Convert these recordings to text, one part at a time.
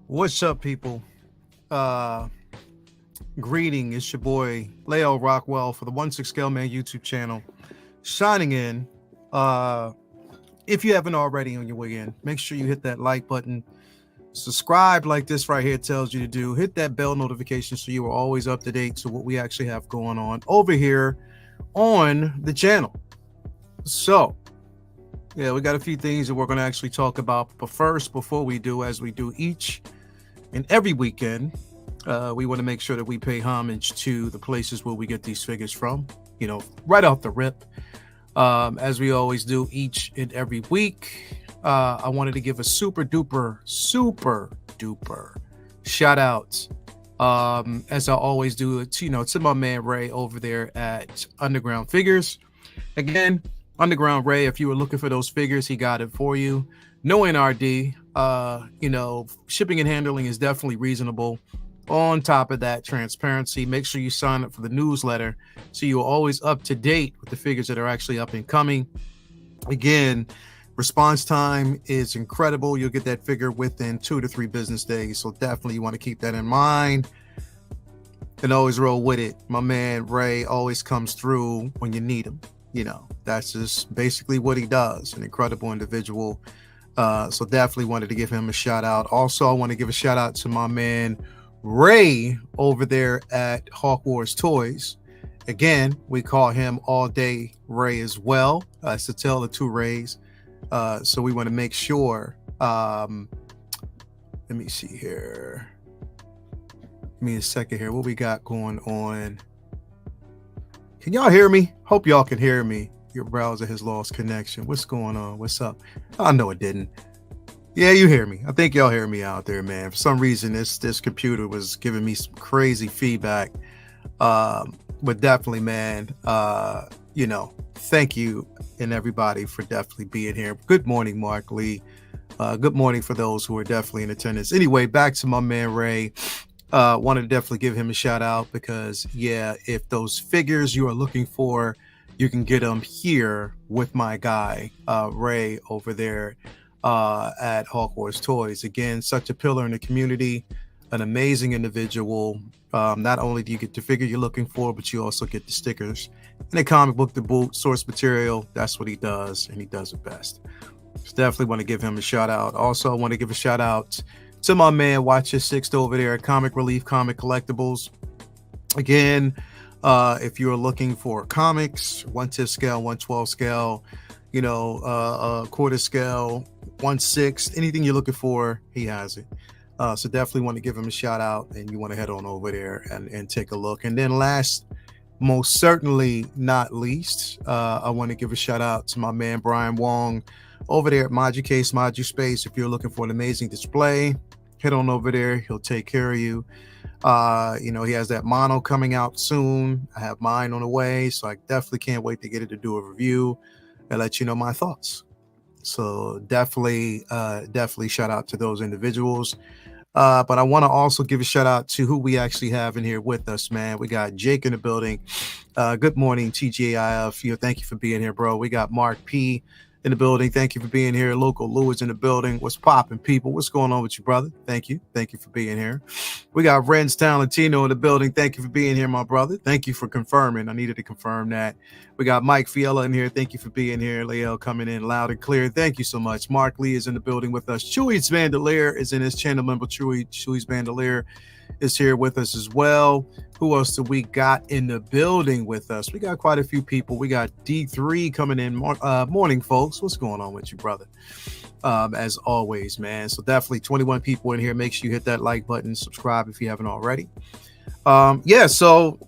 What's up, people? Greeting, it's your boy Leo Rockwell for the 1/6 Scale Man YouTube channel, signing in. If you haven't already on your way in, make sure you hit that like button, subscribe like this right here tells you to do, hit that bell notification so you are always up to date to what we actually have going on over here on the channel. So yeah, we got a few things that we're going to actually talk about, but first, before we do, as we do each and every weekend, we want to make sure that we pay homage to the places where we get these figures from, you know, right off the rip. As we always do each and every week, I wanted to give a super duper shout out, as I always do, to my man Ray over there at Underground Figures. Again, Underground Ray, if you were looking for those figures, he got it for you. No NRD. Shipping and handling is definitely reasonable. On top of that, transparency. Make sure you sign up for the newsletter so you're always up to date with the figures that are actually up and coming. Again, response time is incredible. You'll get that figure within 2 to 3 business days. So definitely you want to keep that in mind and always roll with it. My man Ray always comes through when you need him. That's just basically what he does. An incredible individual. So definitely wanted to give him a shout out. Also, I want to give a shout out to my man Ray over there at Hawk Wars Toys. Again, we call him all day Ray as well. It's a tale of 2 Rays. So we want to make sure. Let me see here. Give me a second here. What we got going on? Can y'all hear me? Hope y'all can hear me. Your browser has lost connection. What's going on? What's up? I know it didn't. Yeah, you hear me. I think y'all hear me out there, man. For some reason, this computer was giving me some crazy feedback. But definitely, man, thank you and everybody for definitely being here. Good morning, Mark Lee. Good morning for those who are definitely in attendance. Anyway, back to my man Ray. Wanted to definitely give him a shout out because, yeah, if those figures you are looking for, you can get them here with my guy, Ray, over there at Hawk Wars Toys. Again, such a pillar in the community, an amazing individual. Not only do you get the figure you're looking for, but you also get the stickers and the comic book to boot, source material. That's what he does, and he does it best. So definitely want to give him a shout out. Also, I want to give a shout out to my man Watch Your Sixth over there at Comic Relief Comic Collectibles. Again, if you're looking for comics, 1/10 scale, 1/12 scale, quarter scale, 1/6, anything you're looking for, he has it. So definitely want to give him a shout out, and you want to head on over there and take a look. And then last, most certainly not least, I want to give a shout out to my man Brian Wong over there at Moducase, Moduspace. If you're looking for an amazing display, head on over there. He'll take care of you. He has that mono coming out soon. I have mine on the way, so I definitely can't wait to get it to do a review and let you know my thoughts. So definitely shout out to those individuals. But I want to also give a shout out to who we actually have in here with us, man. We got Jake in the building. Good morning, TGIF. Thank you for being here, bro. We got Mark P in the building. Thank you for being here. Local Lewis in the building. What's popping, people? What's going on with you, brother? Thank you for being here. We got Renz Talentino in the building. Thank you for being here, my brother. Thank you for confirming. I needed to confirm that. We got Mike Fiella in here. Thank you for being here. Leo coming in loud and clear. Thank you so much. Mark Lee is in the building with us. Chewy's Vandalier is in his channel member. Chewy's Vandalier is here with us as well. Who else do we got in the building with us? We got quite a few people. We got D3 coming in. Morning, folks. What's going on with you, brother? As always, man. So definitely 21 people in here. Make sure you hit that like button, subscribe if you haven't already. So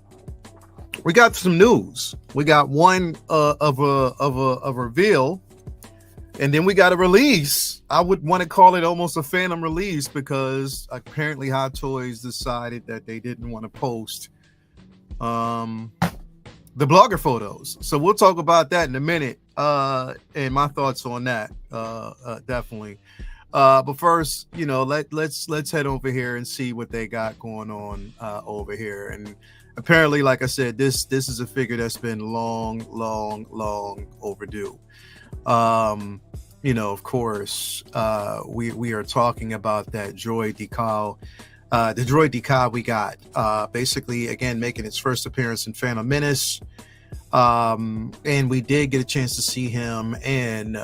we got some news. We got one of a reveal, and then we got a release. I would want to call it almost a phantom release because apparently Hot Toys decided that they didn't want to post the blogger photos. So we'll talk about that in a minute, and my thoughts on that, definitely. But first, let's head over here and see what they got going on over here. And apparently, like I said, this is a figure that's been long overdue. Of course, we are talking about that Droideka. The Droideka we got, basically, again, making its first appearance in Phantom Menace. And we did get a chance to see him in,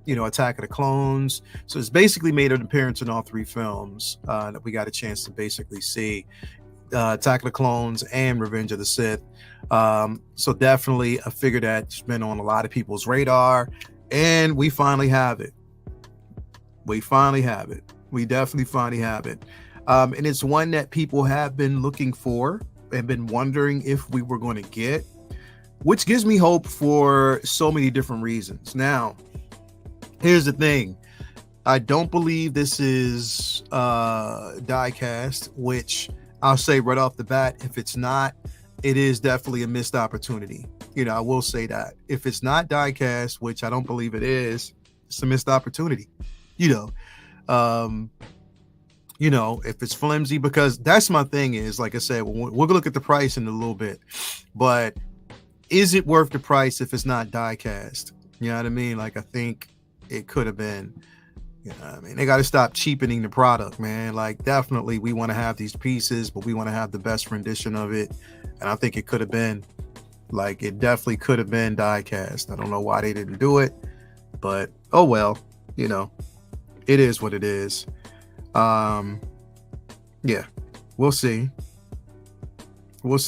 Attack of the Clones. So it's basically made an appearance in all three films that we got a chance to basically see. Attack of the Clones and Revenge of the Sith. So definitely a figure that's been on a lot of people's radar. And we finally have it. We definitely finally have it. And it's one that people have been looking for and been wondering if we were going to get, which gives me hope for so many different reasons. Now, here's the thing. I don't believe this is die cast, which I'll say right off the bat, if it's not, it is definitely a missed opportunity. I will say that. If it's not die cast, which I don't believe it is, it's a missed opportunity. If it's flimsy, because that's my thing is, like I said, we're gonna look at the price in a little bit, but is it worth the price if it's not die cast? You know what I mean? Like, I think it could have been. They got to stop cheapening the product, man. Like, definitely we want to have these pieces, but we want to have the best rendition of it. And I think it could have been, like, it definitely could have been die cast. I don't know why they didn't do it, but oh well, it is what it is. Yeah, we'll see. We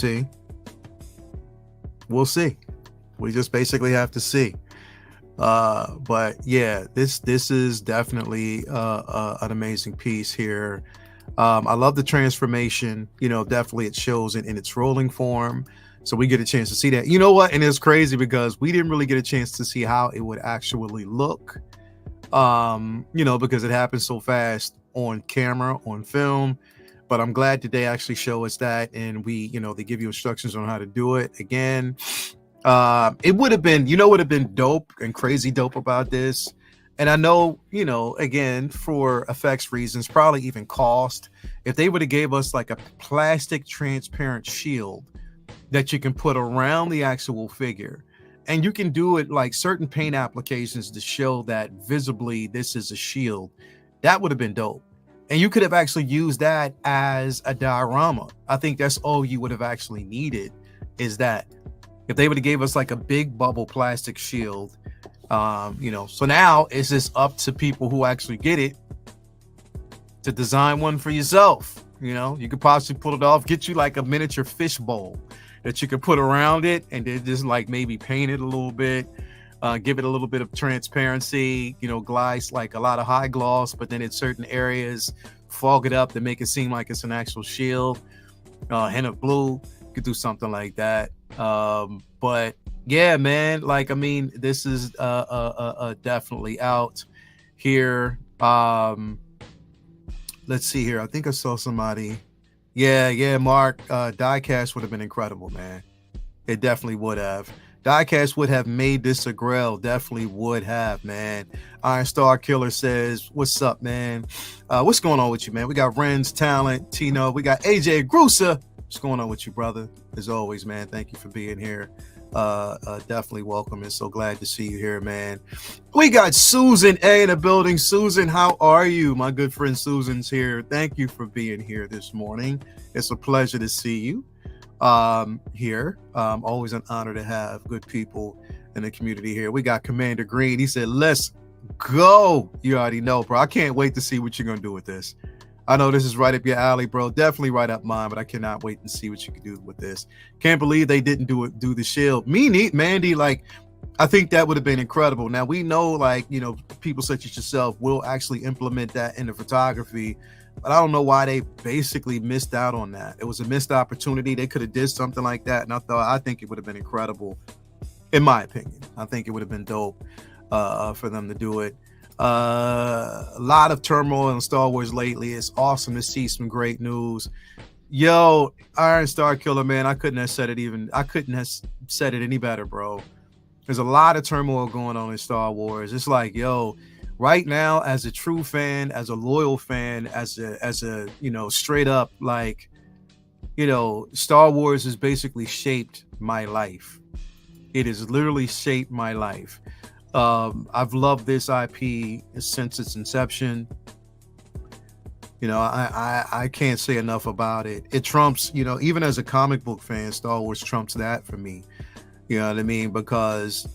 just basically have to see. But yeah, this is definitely an amazing piece here. I love the transformation. Definitely it shows it in its rolling form, so we get a chance to see that. You know what? And it's crazy because we didn't really get a chance to see how it would actually look. Because it happened so fast on camera, on film. But I'm glad that they actually show us that, and they give you instructions on how to do it. Again, it would have been, would have been dope and crazy dope about this. And I know, again, for effects reasons, probably even cost, if they would have gave us like a plastic transparent shield that you can put around the actual figure, and you can do it like certain paint applications to show that visibly this is a shield, that would have been dope. And you could have actually used that as a diorama. I think that's all you would have actually needed, is that. If they would have gave us like a big bubble plastic shield, so now it's just up to people who actually get it to design one for yourself. You could possibly pull it off, get you like a miniature fish bowl that you could put around it, and then just like maybe paint it a little bit, give it a little bit of transparency, gloss, like a lot of high gloss, but then in certain areas, fog it up to make it seem like it's an actual shield, hint of blue. You could do something like that. But yeah, man, like, this is definitely out here. Let's see here. I think I saw somebody. Yeah, Mark, diecast would have been incredible, man. It definitely would have. Diecast would have made this a grail. Definitely would have, man. Iron Star Killer says, what's up, man? What's going on with you, man? We got Ren's Talent, Tino. We got AJ Grusa. What's going on with you, brother? As always, man, thank you for being here. Definitely welcome, and so glad to see you here, man. We got Susan A in the building. Susan, how are you? My good friend Susan's here. Thank you for being here this morning. It's a pleasure to see you here. Always an honor to have good people in the community here. We got Commander Green. He said, let's go. You already know, bro. I can't wait to see what you're gonna do with this. I know this is right up your alley, bro. Definitely right up mine, but I cannot wait and see what you can do with this. Can't believe they didn't do the shield. Mandy, like, I think that would have been incredible. Now, we know, like, people such as yourself will actually implement that in the photography, but I don't know why they basically missed out on that. It was a missed opportunity. They could have did something like that, and I think it would have been incredible, in my opinion. I think it would have been dope for them to do it. A lot of turmoil in Star Wars lately. It's awesome to see some great news. Yo, Iron Star Killer, man, I couldn't have said it any better, bro. There's a lot of turmoil going on in Star Wars. It's like, yo, right now, as a true fan, as a loyal fan, as a straight up like, Star Wars has basically shaped my life. It has literally shaped my life. I've loved this IP since its inception. I can't say enough about it. It trumps, even as a comic book fan, Star Wars trumps that for me. You know what I mean? Because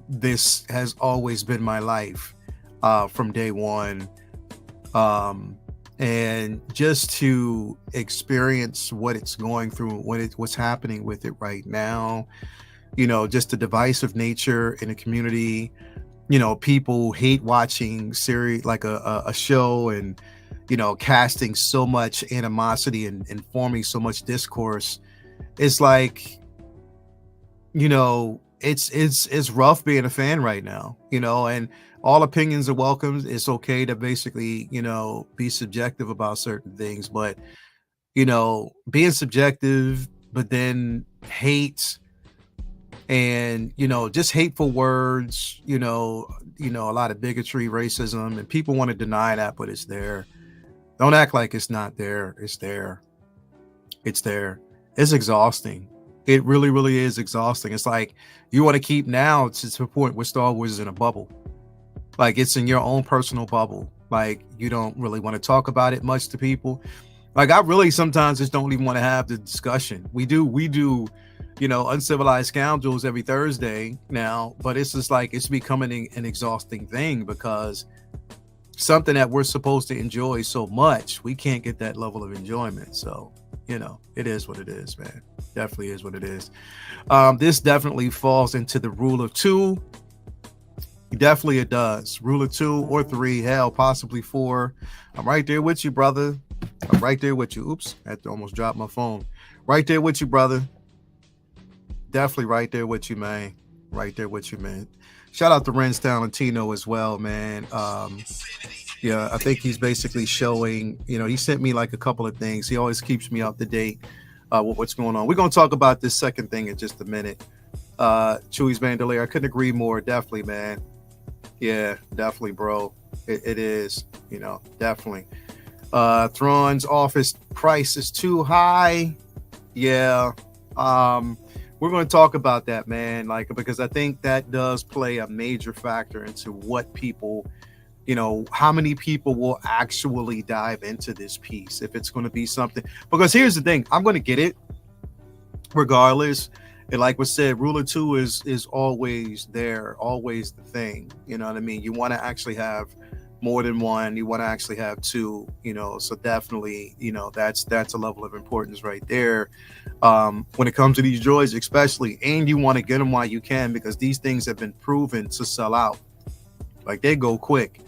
this has always been my life from day one. And just to experience what it's going through, what's happening with it right now, just the divisive nature in the community. People hate watching series like a show, and casting so much animosity and forming so much discourse. It's like, it's rough being a fan right now, and all opinions are welcome. It's okay to basically, be subjective about certain things, but being subjective, but then hate and just hateful words, a lot of bigotry, racism, and people want to deny that, but it's there. Don't act like it's not there. It's there. It's there. It's exhausting. It really, really is exhausting. It's like you want to keep now to the point where Star Wars is in a bubble. Like it's in your own personal bubble. Like you don't really want to talk about it much to people. Like I really sometimes just don't even want to have the discussion. We do, Uncivilized Scoundrels every Thursday now, but it's just like it's becoming an exhausting thing because something that we're supposed to enjoy so much, we can't get that level of enjoyment. So, it is what it is, man. Definitely is what it is. This definitely falls into the rule of two. Definitely it does. Rule of 2 or 3, hell, possibly 4. I'm right there with you, brother. I'm right there with you. Oops, I had to almost drop my phone. Right there with you, brother. Definitely right there with you, man. Right there with you, man. Shout out to Ren's Talentino as well, man. Yeah, I think he's basically showing, he sent me like a couple of things. He always keeps me up to date with what's going on. We're going to talk about this second thing in just a minute. Chewy's Bandolier, I couldn't agree more. Definitely, man. Yeah, definitely, bro. It is, definitely. Thrawn's office price is too high. Yeah. We're going to talk about that, man. Like, because I think that does play a major factor into what people, how many people will actually dive into this piece. If it's going to be something, because here's the thing, I'm going to get it regardless. And like was said, rule of 2 is always there, always the thing. You know what I mean? You want to actually have more than one. You want to actually have 2. So definitely, that's a level of importance right there. When it comes to these droids, especially, and you want to get them while you can, because these things have been proven to sell out. Like they go quick.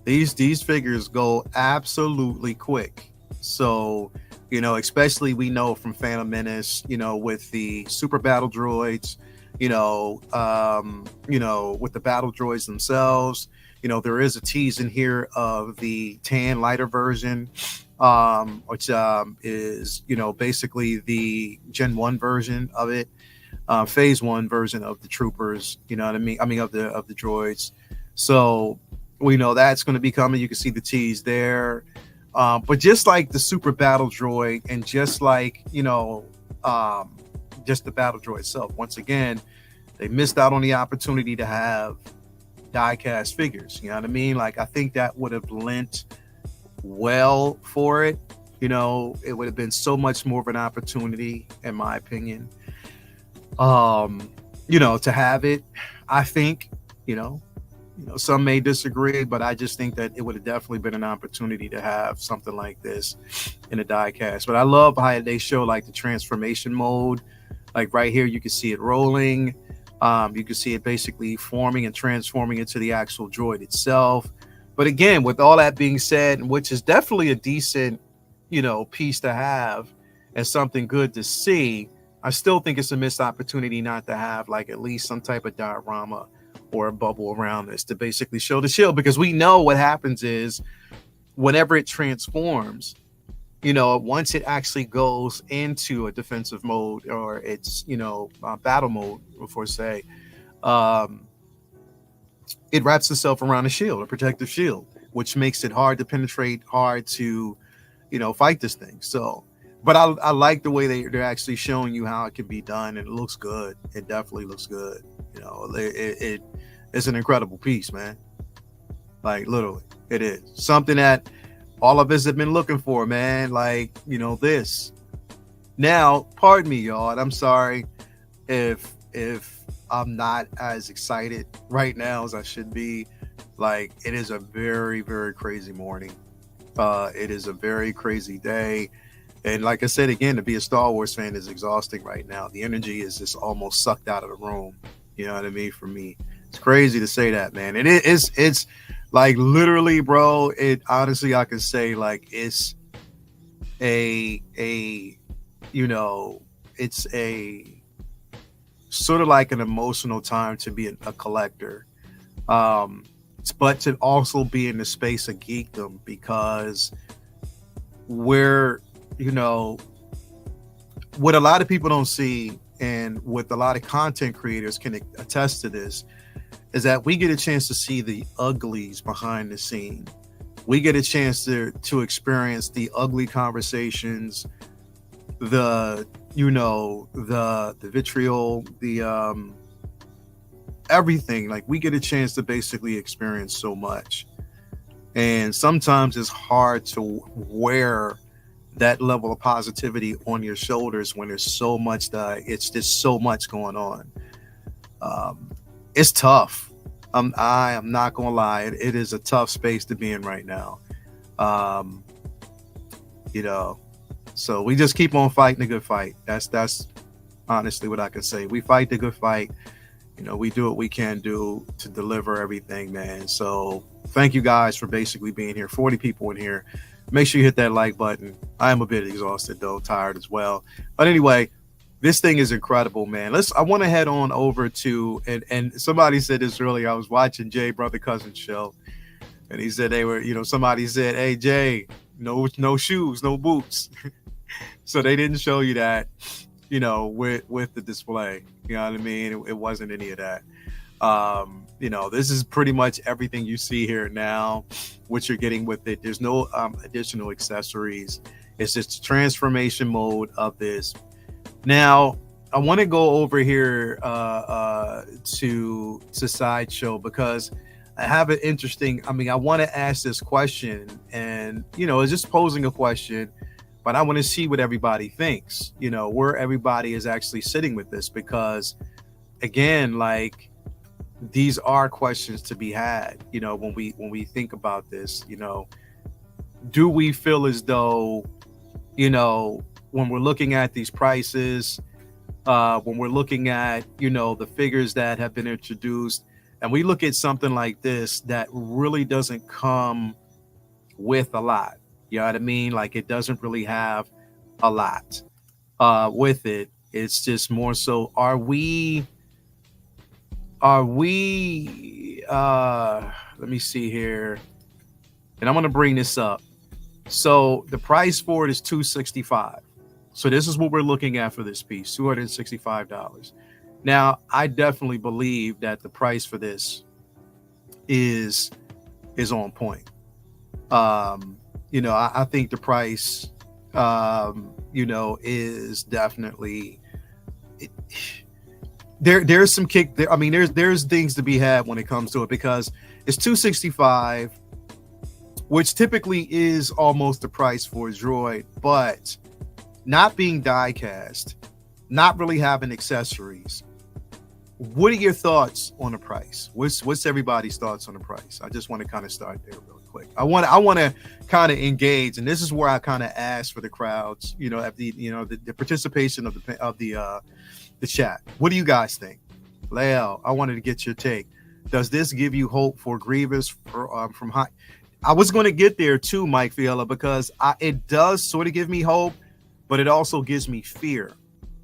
These figures go absolutely quick. So. Especially we know from Phantom Menace, with the super battle droids, with the battle droids themselves, there is a tease in here of the tan lighter version, which is, basically the Gen 1 version of it, phase 1 version of the troopers, you know what I mean? Of the droids. So we know that's going to be coming. You can see the tease there. But just like the super battle droid and just like, just the battle droid itself, once again, they missed out on the opportunity to have die-cast figures. You know what I mean? Like, I think that would have lent well for it. It would have been so much more of an opportunity, in my opinion, to have it. I think, some may disagree, but I just think that it would have definitely been an opportunity to have something like this in a die cast. But I love how they show like the transformation mode. Like right here, you can see it rolling. You can see it basically forming and transforming into the actual droid itself. But again, with all that being said, which is definitely a decent, piece to have and something good to see, I still think it's a missed opportunity not to have like at least some type of diorama or a bubble around this to basically show the shield, because we know what happens is whenever it transforms, once it actually goes into a defensive mode, or it's, battle mode, before say, um, it wraps itself around a shield, a protective shield, which makes it hard to penetrate, hard to, fight this thing. So, but I like the way they're actually showing you how it can be done, and it looks good. It definitely looks good. It's an incredible piece, man. Like, literally, it is something that all of us have been looking for, man. Like, this. Now, pardon me, y'all, and I'm sorry if I'm not as excited right now as I should be. Like, it is a very, very crazy morning. It is a very crazy day. And like I said, again, to be a Star Wars fan is exhausting right now. The energy is just almost sucked out of the room. You know what I mean? For me, it's crazy to say that, man. And it's like, literally, bro, it honestly, I can say, like, it's it's a sort of like an emotional time to be a collector. But to also be in the space of geekdom, because we're, what a lot of people don't see, and what a lot of content creators can attest to this, is that we get a chance to see the uglies behind the scene. We get a chance to experience the ugly conversations, the vitriol, the everything. Like, we get a chance to basically experience so much, and sometimes it's hard to wear that level of positivity on your shoulders when there's so much it's just so much going on. It's tough. I am not gonna lie, it is a tough space to be in right now. So we just keep on fighting the good fight. That's honestly what I can say. We fight the good fight. We do what we can do to deliver everything, man. So thank you guys for basically being here. 40 people in here. Make sure you hit that like button. I am a bit exhausted, though, tired as well. But anyway, this thing is incredible, man. I want to head on over to, and somebody said this earlier. I was watching Jay Brother Cousin show, and he said they were, somebody said, "Hey Jay, no shoes, no boots." So they didn't show you that, with the display. You know what I mean? It wasn't any of that. This is pretty much everything you see here now, what you're getting with it. There's no additional accessories. It's just a transformation mode of this. Now, I want to go over here to Sideshow, because I have an interesting, I want to ask this question, and, it's just posing a question, but I want to see what everybody thinks, where everybody is actually sitting with this, because, again, like, these are questions to be had, when we think about this. Do we feel as though, when we're looking at these prices, when we're looking at, the figures that have been introduced, and we look at something like this that really doesn't come with a lot, you know what I mean? Like, it doesn't really have a lot with it. It's just more so, are we let me see here, and I'm going to bring this up. So the price for it is $265. So this is what we're looking at for this piece, $265. Now, I definitely believe that the price for this is on point. I think the price, is definitely there's some kick there. There's things to be had when it comes to it, because it's $265, which typically is almost the price for a droid, but not being die cast, not really having accessories. What are your thoughts on the price? What's everybody's thoughts on the price? I just want to kind of start there really quick. I want to kind of engage, and this is where I kind of ask for the crowds, at the participation of the chat. What do you guys think? Leo, I wanted to get your take. Does this give you hope for Grievous from high? I was going to get there too, Mike Fiala, because it does sort of give me hope, but it also gives me fear,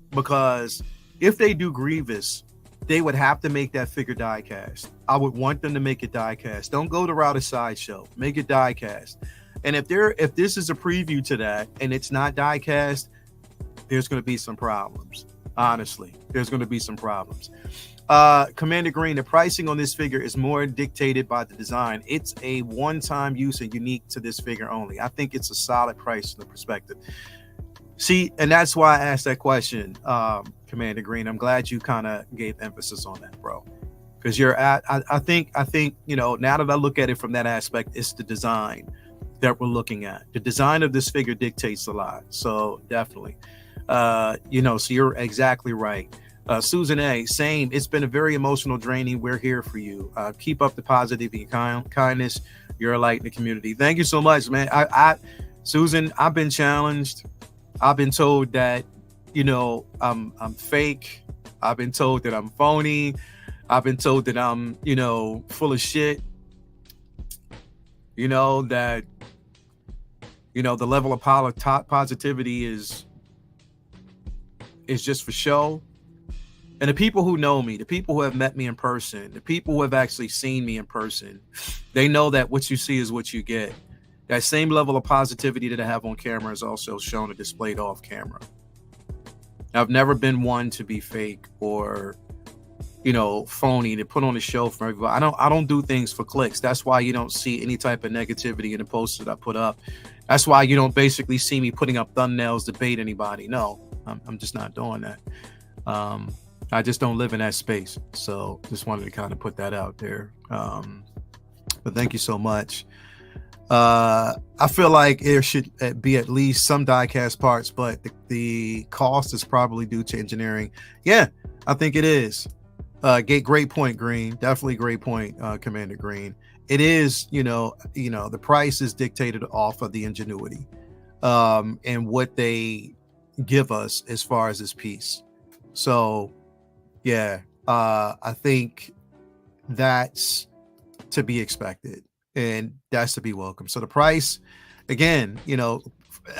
because if they do Grievous, they would have to make that figure die cast. I would want them to make it die cast. Don't go the route of Sideshow. Make it die cast. And if this is a preview to that and it's not die cast, there's going to be some problems. Honestly, there's going to be some problems. Commander Green, the pricing on this figure is more dictated by the design. It's a one-time use and unique to this figure only. I think it's a solid price from the perspective. See, and that's why I asked that question, Commander Green. I'm glad you kind of gave emphasis on that, bro. Because I think, you know, now that I look at it from that aspect, it's the design that we're looking at. The design of this figure dictates a lot. So definitely, you know, so you're exactly right. Susan A, same. It's been a very emotional draining. We're here for you. Keep up the positivity and kindness. You're a light in the community. Thank you so much, man. Susan, I've been challenged. I've been told that, you know, I'm fake. I've been told that I'm phony. I've been told that I'm, you know, full of shit. You know, that, you know, the level of positivity is just for show. And the people who know me, the people who have met me in person, the people who have actually seen me in person, they know that what you see is what you get. That same level of positivity that I have on camera is also shown and displayed off camera. I've never been one to be fake or, you know, phony, to put on a show for everybody. I don't do things for clicks. That's why you don't see any type of negativity in the posts that I put up. That's why you don't basically see me putting up thumbnails to bait anybody. No, I'm just not doing that. I just don't live in that space. So just wanted to kind of put that out there. But thank you so much. I feel like there should be at least some die-cast parts, but the cost is probably due to engineering. Yeah, I think it is. Great point, Green. Definitely great point, Commander Green. It is, you know, the price is dictated off of the ingenuity and what they give us as far as this piece. So, yeah, I think that's to be expected. And that's to be welcome. So the price, again, you know,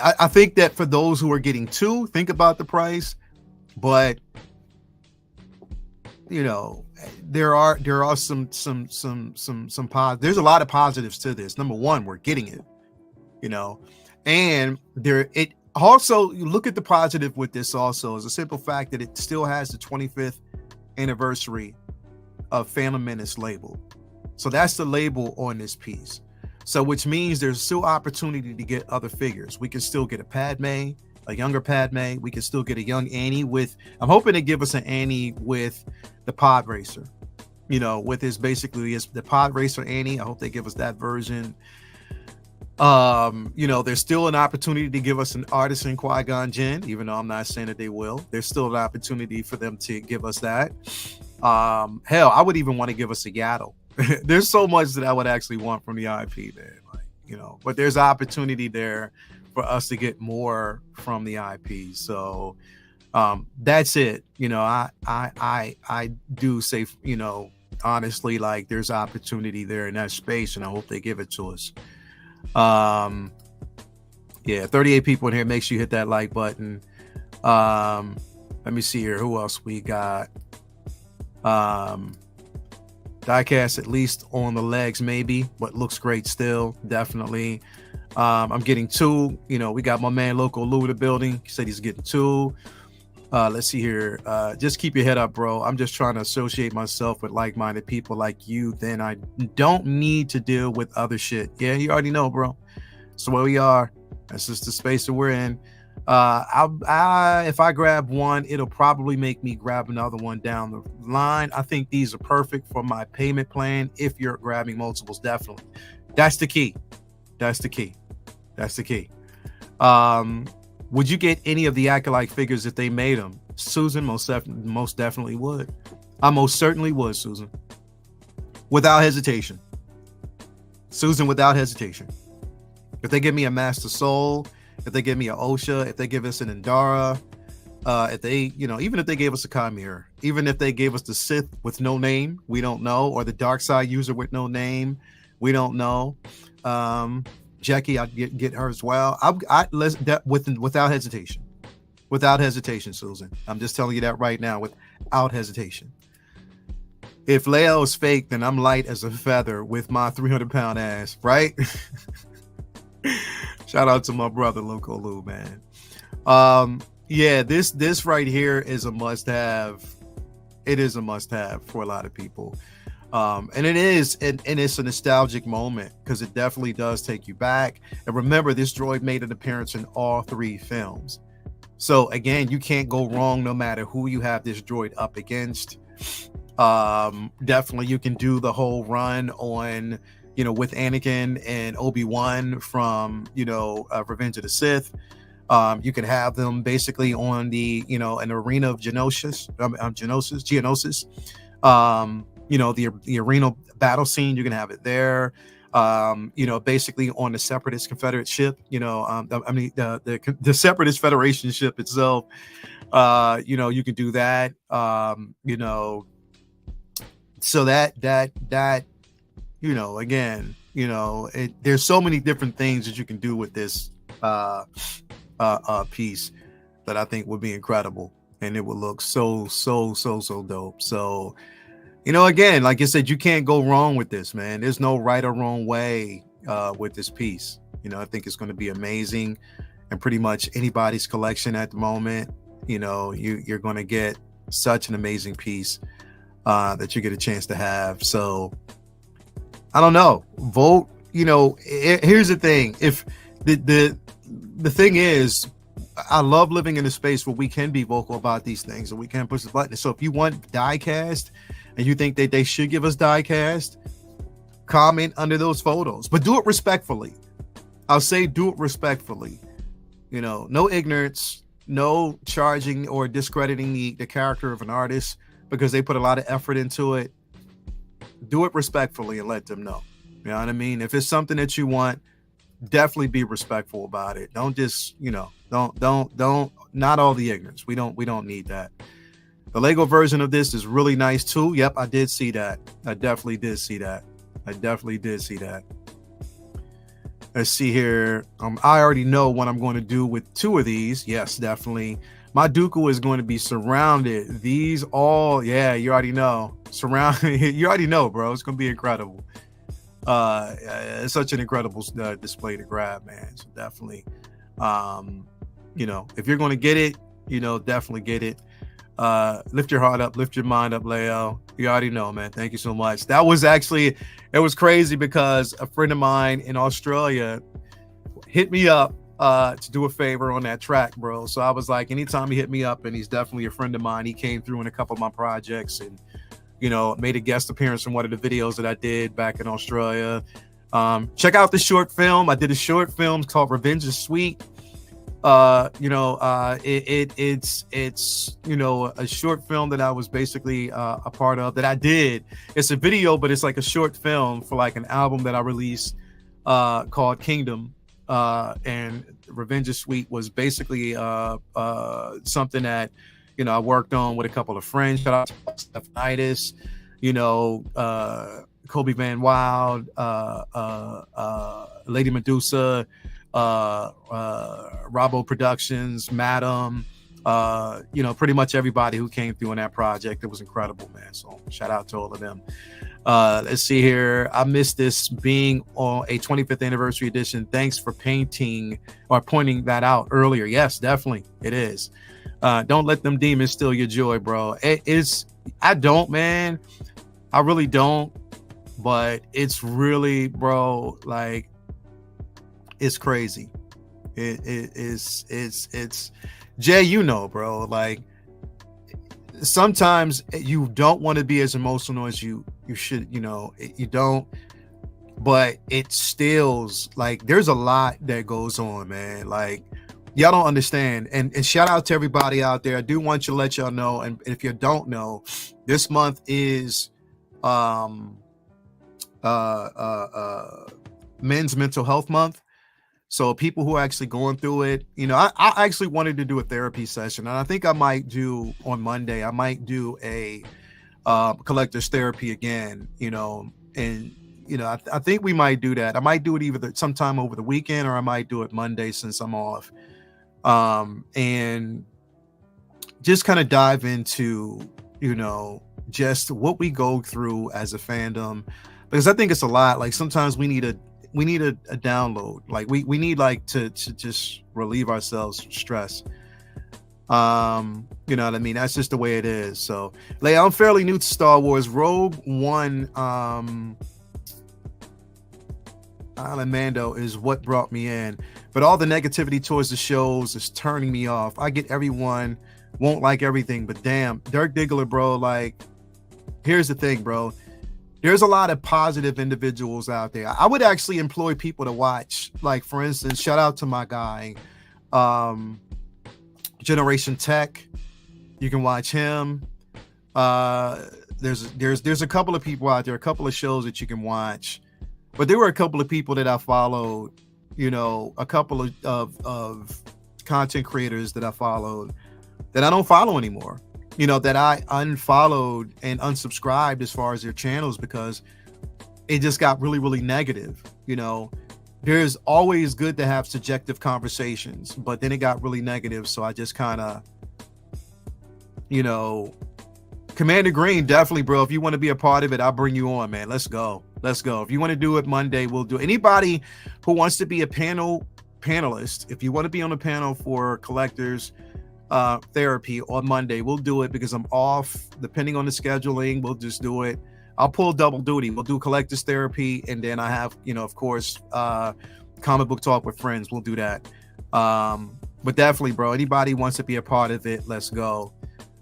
I think that for those who are getting two, think about the price. But you know, there are some there's a lot of positives to this. Number one, we're getting it, you know, and it also, you look at the positive with this also is a simple fact that it still has the 25th anniversary of Phantom Menace label. So that's the label on this piece. So which means there's still opportunity to get other figures. We can still get a Padme, a younger Padme. We can still get a young Annie with, I'm hoping to give us an Annie with the Pod Racer, you know, with his basically is the Pod Racer Annie. I hope they give us that version. You know, there's still an opportunity to give us an Artisan Qui-Gon Jinn, even though I'm not saying that they will. There's still an opportunity for them to give us that. Hell, I would even want to give us a Yaddle. There's so much that I would actually want from the IP, man. Like, you know, but there's opportunity there for us to get more from the IP. So that's it. You know, I do say, you know, honestly, like there's opportunity there in that space, and I hope they give it to us. Yeah, 38 people in here. Make sure you hit that like button. Let me see here. Who else we got? Diecast at least on the legs, maybe, but looks great still. Definitely. I'm getting two. You know, we got my man Loco Lou in the building. He said he's getting two. Let's see here. Just keep your head up, bro. I'm just trying to associate myself with like-minded people like you. Then I don't need to deal with other shit. Yeah, you already know, bro. So where we are. That's just the space that we're in. If I grab one, it'll probably make me grab another one down the line. I think these are perfect for my payment plan. If you're grabbing multiples, definitely. That's the key. That's the key. That's the key. Would you get any of the Acolyte figures if they made them? Susan, most definitely would. I most certainly would, Susan. Without hesitation. Susan, without hesitation. If they give me a Master Soul, if they give me an Osha, if they give us an Endara, if they, you know, even if they gave us a Chimera, even if they gave us the Sith with no name, we don't know, or the Dark Side user with no name, we don't know. Jackie, I'd get her as well. Without hesitation. Without hesitation, Susan. I'm just telling you that right now, without hesitation. If Leo is fake, then I'm light as a feather with my 300-pound ass, right? Shout out to my brother Loco Lou, man. Yeah, this right here is a must-have. It is a must-have for a lot of people. And it is, and it's a nostalgic moment because it definitely does take you back. And remember, this droid made an appearance in all 3 films. So again, you can't go wrong no matter who you have this droid up against. Definitely you can do the whole run on, with Anakin and Obi-Wan from, Revenge of the Sith. You can have them basically on the, an arena of Geonosis. The arena battle scene, you can have it there. Basically on the Separatist Confederate ship, the Separatist Federation ship itself, you can do that. So that, again, there's so many different things that you can do with this piece that I think would be incredible, and it would look so dope. So, again, like I said, you can't go wrong with this, man. There's no right or wrong way with this piece. I think it's going to be amazing, and pretty much anybody's collection at the moment, you're going to get such an amazing piece that you get a chance to have. So I don't know, vote. Here's the thing. If the thing is, I love living in a space where we can be vocal about these things and we can push the button. So if you want diecast and you think that they should give us diecast, comment under those photos, but do it respectfully. I'll say do it respectfully. No ignorance, no charging or discrediting the character of an artist because they put a lot of effort into it. Do it respectfully and let them know. You know what I mean? If it's something that you want, definitely be respectful about it. Don't just, don't not all the ignorance. We don't need that. The Lego version of this is really nice too. Yep, I did see that. I definitely did see that. Let's see here. I already know what I'm going to do with 2 of these. Yes, definitely. My Dooku is going to be surrounded. These all, yeah, you already know. Surrounded. You already know, bro. It's going to be incredible. It's such an incredible display to grab, man. So definitely, if you're going to get it, definitely get it. Lift your heart up, lift your mind up, Leo. You already know, man. Thank you so much. That was actually, it was crazy because a friend of mine in Australia hit me up to do a favor on that track, bro. So I was like, anytime he hit me up, and he's definitely a friend of mine, he came through in a couple of my projects and, made a guest appearance in one of the videos that I did back in Australia. Check out the short film. I did a short film called Revenge is Sweet. It's a short film that I was basically a part of that I did. It's a video, but it's like a short film for like an album that I released called Kingdom. And Revenge is Sweet was basically something that I worked on with a couple of friends. Shout out to Stephanitis, Kobe Van Wild, Lady Medusa, Robbo Productions, Madam, pretty much everybody who came through on that project. It was incredible, man. So shout out to all of them. Let's see here. I missed this being on a 25th anniversary edition. Thanks for painting or pointing that out earlier. Yes, definitely. It is. Don't let them demons steal your joy, bro. I don't, man. I really don't. But it's really, bro, like, it's crazy. It's Jay, bro, like sometimes you don't want to be as emotional as you should, you don't, but it stills, like, there's a lot that goes on, man. Like, y'all don't understand. And shout out to everybody out there. I do want you to let y'all know, and if you don't know, this month is Men's Mental Health Month. So people who are actually going through it, I actually wanted to do a therapy session, and I think I might do on Monday. I might do a collector's therapy again, and I think we might do that. I might do it either sometime over the weekend, or I might do it Monday since I'm off, and just kind of dive into just what we go through as a fandom, because I think it's a lot. Like, sometimes we need a download. Like we need like to just relieve ourselves from stress. You know what I mean? That's just the way it is. So Leia, I'm fairly new to Star Wars. Rogue One Mando is what brought me in, but all the negativity towards the shows is turning me off. I get everyone won't like everything, but damn, Dirk Diggler, bro, like here's the thing, bro. There's a lot of positive individuals out there. I would actually employ people to watch. Like, for instance, shout out to my guy, Generation Tech. You can watch him. There's a couple of people out there, a couple of shows that you can watch. But there were a couple of people that I followed, you know, a couple of content creators that I followed that I don't follow anymore. You know, that I unfollowed and unsubscribed as far as their channels because it just got really, really negative. You know, there's always good to have subjective conversations, but then it got really negative. So I just kind of, you know, Commander Green, definitely, bro. If you want to be a part of it, I'll bring you on, man. Let's go. Let's go. If you want to do it Monday, we'll do it. Anybody who wants to be a panelist, if you want to be on the panel for collectors therapy on Monday, we'll do it because I'm off. Depending on the scheduling, we'll just do it. I'll pull double duty. We'll do collectors therapy, and then I have, you know, of course, comic book talk with friends. We'll do that. But definitely, bro, anybody wants to be a part of it, let's go.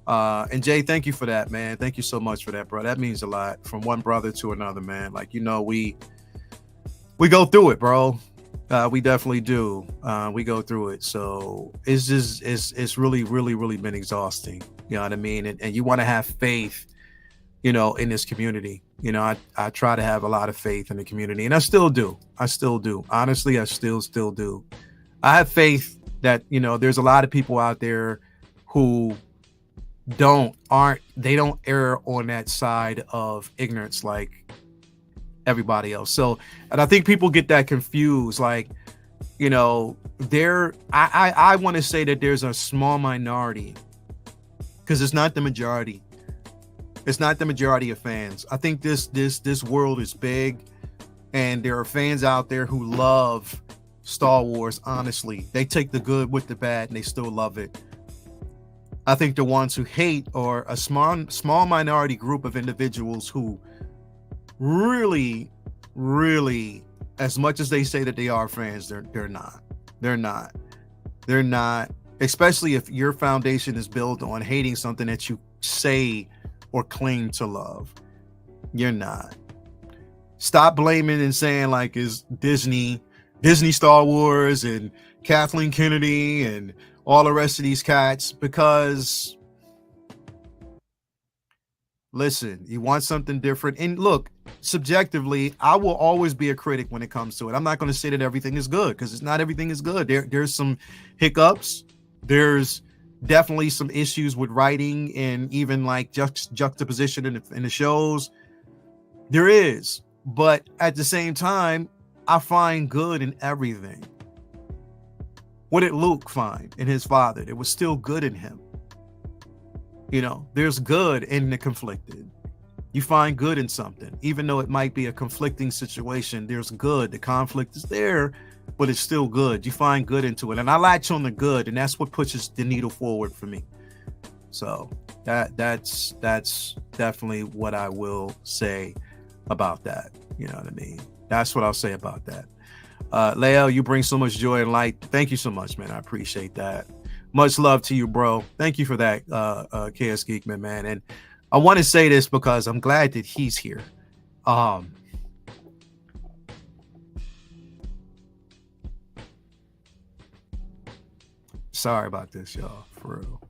And Jay, thank you for that, man. Thank you so much for that, bro. That means a lot from one brother to another, man. Like, you know, we go through it, bro. We definitely do. We go through it. So it's just, it's really, really, really been exhausting. You know what I mean? And you want to have faith, you know, in this community. You know, I try to have a lot of faith in the community, and I still do. Honestly, I still do. I have faith that, you know, there's a lot of people out there who don't err on that side of ignorance like everybody else. So, and I think people get that confused. Like, you know, I want to say that there's a small minority, because it's not the majority. It's not the majority of fans. I think this world is big, and there are fans out there who love Star Wars. Honestly, they take the good with the bad, and they still love it. I think the ones who hate are a small minority group of individuals who really, really, as much as they say that they are fans, they're not. Especially if your foundation is built on hating something that you say or claim to love. You're not. Stop blaming and saying like it's Disney Star Wars and Kathleen Kennedy and all the rest of these cats, because listen, you want something different. And look, subjectively, I will always be a critic when it comes to it. I'm not going to say that everything is good, because it's not everything is good. There's some hiccups. There's definitely some issues with writing and even like juxtaposition in the shows. There is, but at the same time, I find good in everything. What did Luke find in his father? There was still good in him. You know, there's good in the conflicted. You find good in something, even though it might be a conflicting situation. There's good. The conflict is there, but it's still good. You find good into it, and I latch on the good, and that's what pushes the needle forward for me. So that's definitely what I will say about that. You know what I mean? That's what I'll say about that. Leo, you bring so much joy and light. Thank you so much, man. I appreciate that. Much love to you, bro. Thank you for that, KS Geekman, man. And I want to say this because I'm glad that he's here. Sorry about this, y'all, for real.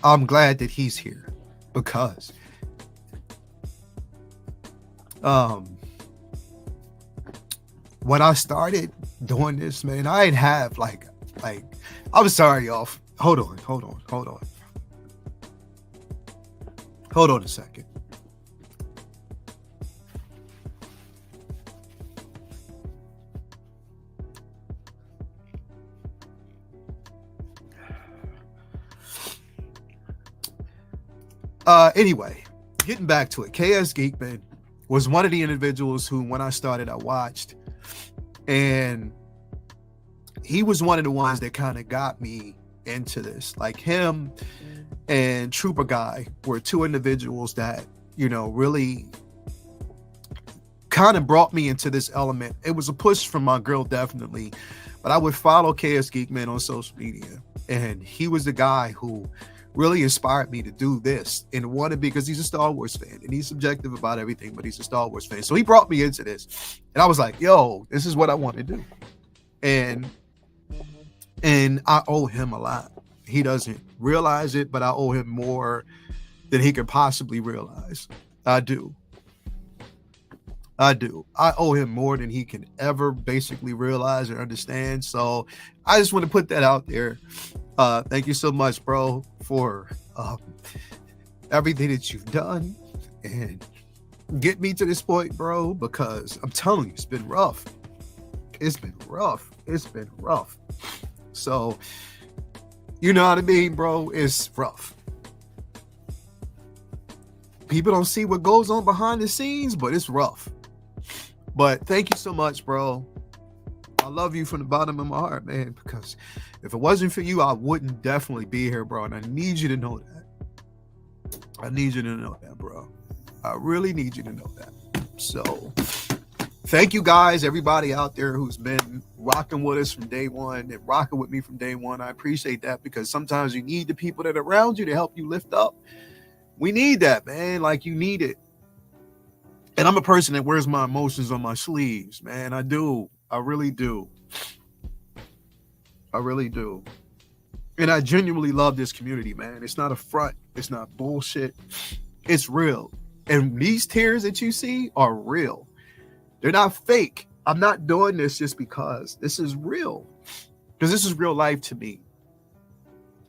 I'm glad that he's here because when I started doing this, man, I'd have like I'm sorry, y'all. Hold on a second. Anyway, getting back to it, KS Geekman was one of the individuals who, when I started, I watched, and he was one of the ones that kind of got me into this. Like him and Trooper Guy were two individuals that, you know, really kind of brought me into this element. It was a push from my girl, definitely, but I would follow KS Geekman on social media, and he was the guy who really inspired me to do this and wanted, because he's a Star Wars fan and he's subjective about everything, but he's a Star Wars fan. So he brought me into this, and I was like, yo, this is what I want to do. And I owe him a lot. He doesn't realize it, but I owe him more than he could possibly realize. I do. I owe him more than he can ever basically realize or understand. So I just want to put that out there. Thank you so much, bro, for everything that you've done and get me to this point, bro, because I'm telling you, it's been rough. It's been rough. So, you know what I mean, bro? It's rough. People don't see what goes on behind the scenes, but it's rough. But thank you so much, bro. I love you from the bottom of my heart, man, because if it wasn't for you, I wouldn't definitely be here, bro. And I need you to know that. I need you to know that, bro. I really need you to know that. So thank you guys, everybody out there who's been rocking with us from day one and rocking with me from day one. I appreciate that, because sometimes you need the people that are around you to help you lift up. We need that, man. Like, you need it. And I'm a person that wears my emotions on my sleeves, man. I do. I really do. I really do. And I genuinely love this community, man. It's not a front. It's not bullshit. It's real. And these tears that you see are real. They're not fake. I'm not doing this just because. This is real. Because this is real life to me.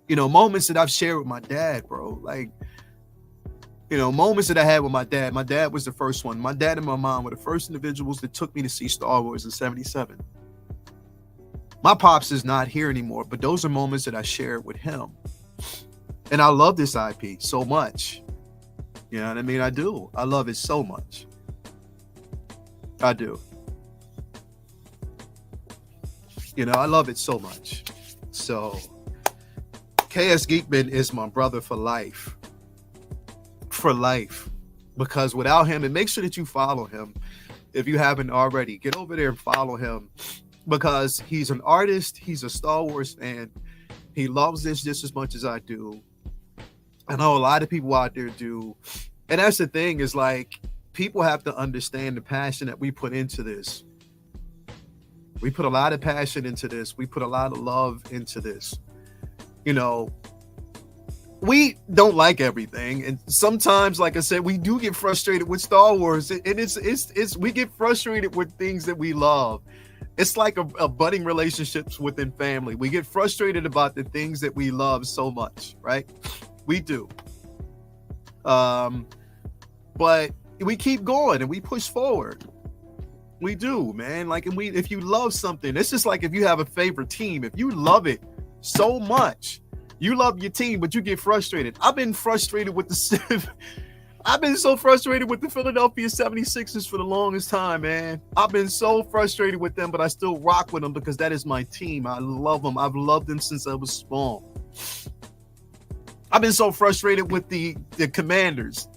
You know, moments that I've shared with my dad, bro. Like, you know, moments that I had with my dad. My dad was the first one. My dad and my mom were the first individuals that took me to see Star Wars in '77. My pops is not here anymore, but those are moments that I shared with him. And I love this IP so much. You know what I mean? I do. I love it so much. I do. You know, I love it so much. So, KS Geekman is my brother for life. For life. Because without him, and make sure that you follow him if you haven't already. Get over there and follow him, because he's an artist. He's a Star Wars fan. He loves this just as much as I do. I know a lot of people out there do. And that's the thing, is like, people have to understand the passion that we put into this. We put a lot of passion into this. We put a lot of love into this. You know, we don't like everything, and sometimes, like I said, we do get frustrated with Star Wars, and it's we get frustrated with things that we love. It's like a budding relationships within family. We get frustrated about the things that we love so much, right? We do. But we keep going and we push forward. We do, man. Like, and if you love something, it's just like if you have a favorite team. If you love it so much, you love your team, but you get frustrated. I've been frustrated with I've been so frustrated with the Philadelphia 76ers for the longest time, man. I've been so frustrated with them, but I still rock with them because that is my team. I love them. I've loved them since I was small. I've been so frustrated with the Commanders,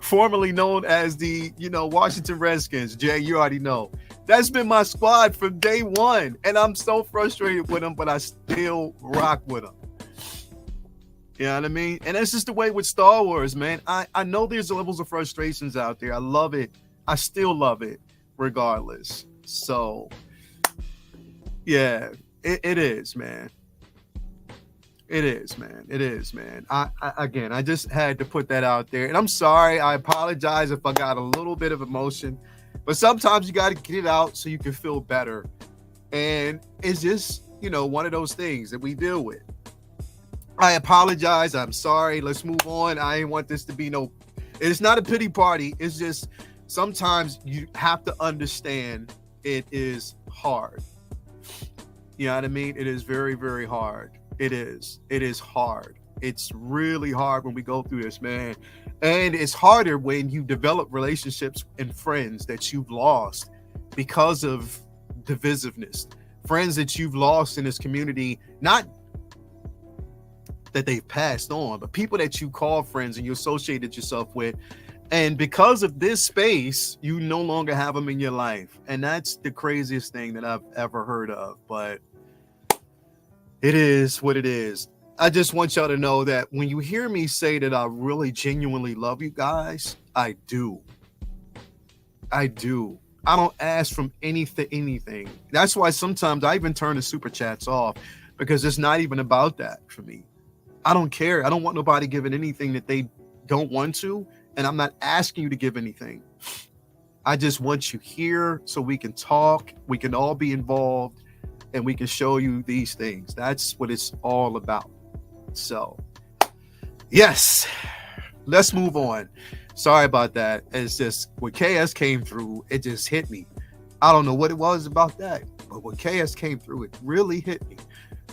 formerly known as the, Washington Redskins. Jay, you already know. That's been my squad from day one, and I'm so frustrated with them, but I still rock with them. You know what I mean? And that's just the way with Star Wars, man. I know there's levels of frustrations out there. I love it. I still love it regardless. So, yeah, it is, man. It is, man. It is, man. I just had to put that out there. And I'm sorry. I apologize if I got a little bit of emotion. But sometimes you got to get it out so you can feel better. And it's just, one of those things that we deal with. I apologize. I'm sorry. Let's move on. I didn't want this to be it's not a pity party. It's just sometimes you have to understand it is hard. You know what I mean? It is very, very hard. It is hard. It's really hard when we go through this, man. And it's harder when you develop relationships and friends that you've lost because of divisiveness. Friends that you've lost in this community, not that they've passed on, but people that you call friends and you associated yourself with. And because of this space, you no longer have them in your life. And that's the craziest thing that I've ever heard of. But it is what it is. I just want y'all to know that when you hear me say that I really genuinely love you guys, I do. I do. I don't ask from anything. That's why sometimes I even turn the super chats off, because it's not even about that for me. I don't care. I don't want nobody giving anything that they don't want to. And I'm not asking you to give anything. I just want you here so we can talk. We can all be involved and we can show you these things. That's what it's all about. So, yes, let's move on. Sorry about that. It's just when KS came through, it just hit me. I don't know what it was about that, but when KS came through, it really hit me,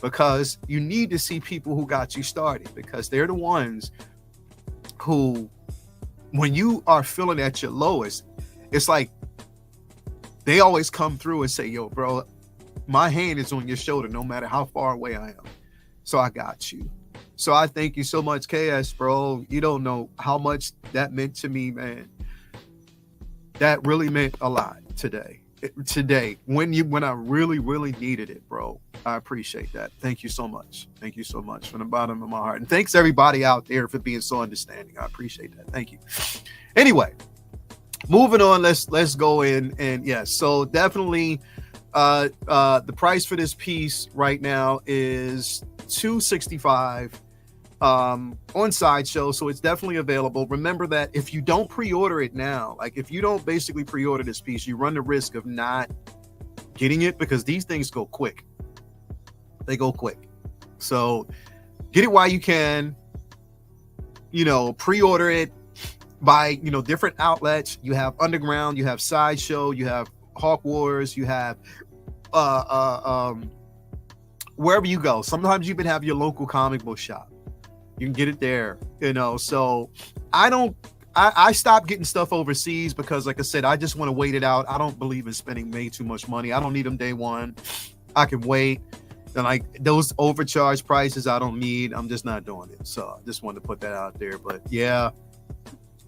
because you need to see people who got you started, because they're the ones who, when you are feeling at your lowest, it's like they always come through and say, yo, bro, my hand is on your shoulder no matter how far away I am. So I got you. So I thank you so much, KS, bro. You don't know how much that meant to me, man. That really meant a lot today. When I really needed it, bro. I appreciate that. Thank you so much. Thank you so much from the bottom of my heart. And thanks everybody out there for being so understanding. I appreciate that. Thank you. Anyway, moving on. Let's go in. And yes, so definitely the price for this piece right now is $265 on Sideshow, so it's definitely available. Remember that if you don't pre-order it now, like if you don't basically pre-order this piece, you run the risk of not getting it, because these things go quick. They go quick. So get it while you can. Pre-order it by different outlets. You have Underground, you have Sideshow, you have Hawk Wars, you have wherever you go. Sometimes you even have your local comic book shop. You can get it there, so I stopped getting stuff overseas because, like I said, I just want to wait it out. I don't believe in spending way too much money. I don't need them day one. I can wait. And like those overcharged prices, I don't need. I'm just not doing it. So I just wanted to put that out there. But yeah,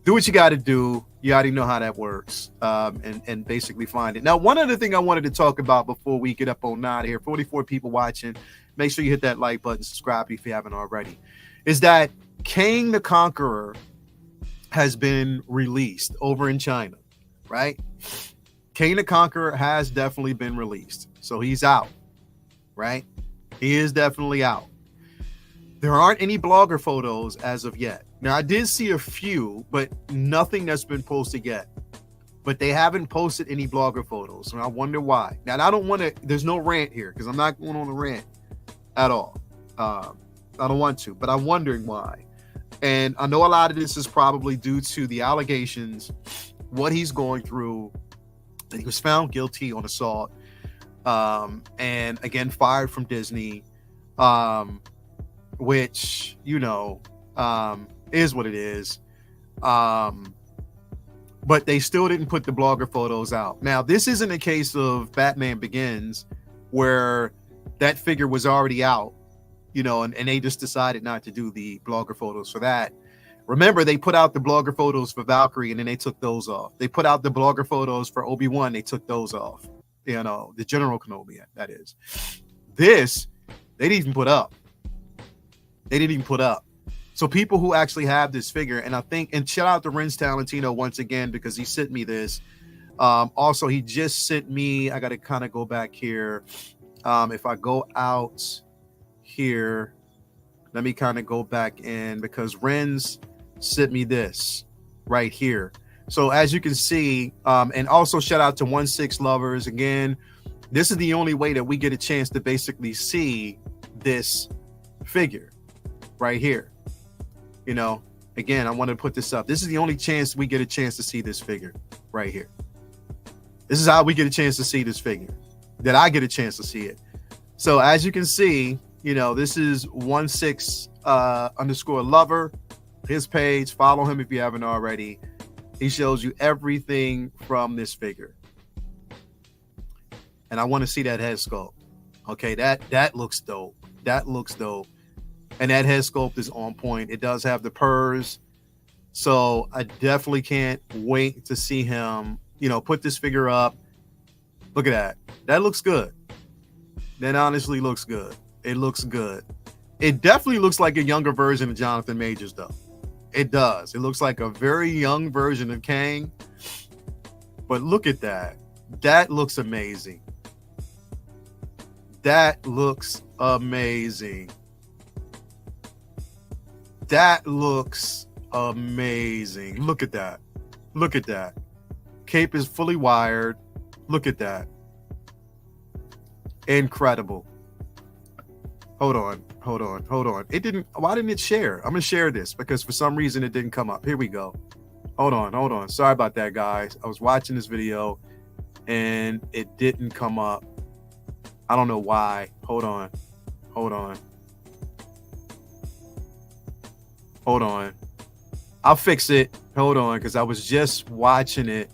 do what you got to do. You already know how that works, and basically find it. Now, one other thing I wanted to talk about before we get up on out here, 44 people watching, make sure you hit that like button, subscribe if you haven't already, is that Kang the Conqueror has been released over in China, right? Kang the Conqueror has definitely been released. So he's out, right? He is definitely out. There aren't any blogger photos as of yet. Now, I did see a few, but nothing that's been posted yet. But they haven't posted any blogger photos, and I wonder why. Now, I don't want to, there's no rant here, because I'm not going on a rant at all. I don't want to, but I'm wondering why. And I know a lot of this is probably due to the allegations, what he's going through, that he was found guilty on assault, and again, fired from Disney, which, is what it is. But they still didn't put the blogger photos out. Now, this isn't a case of Batman Begins where that figure was already out, and they just decided not to do the blogger photos for that. Remember, they put out the blogger photos for Valkyrie and then they took those off. They put out the blogger photos for Obi-Wan. They took those off. The General Kenobi, that is. This, they didn't even put up. They didn't even put up. So people who actually have this figure, and I think, and shout out to Renz Talentino once again, because he sent me this. Also, he just sent me, I got to kind of go back here. If I go out here, let me kind of go back in, because Renz sent me this right here. So as you can see, and also shout out to 16 Lovers. Again, this is the only way that we get a chance to basically see this figure right here. Again, I want to put this up. This is the only chance we get a chance to see this figure right here. This is how we get a chance to see this figure, that I get a chance to see it. So as you can see, You know, this is 16 underscore lover, his page. Follow him if you haven't already. He shows you everything from this figure. And I want to see that head sculpt. Okay, that looks dope. That looks dope. And that head sculpt is on point. It does have the purrs. So I definitely can't wait to see him, you know, put this figure up. Look at that. That looks good. That honestly looks good. It looks good. It definitely looks like a younger version of Jonathan Majors, though. It does. It looks like a very young version of Kang. But look at that. That looks amazing. That looks amazing. That looks amazing. Look at that. Look at that. Cape is fully wired. Look at that. Incredible. Hold on. It didn't. Why didn't it share? I'm gonna share this because for some reason it didn't come up. Here we go. Hold on. Sorry about that, guys. I was watching this video and it didn't come up. I don't know why. Hold on. I'll fix it. Hold on, because I was just watching it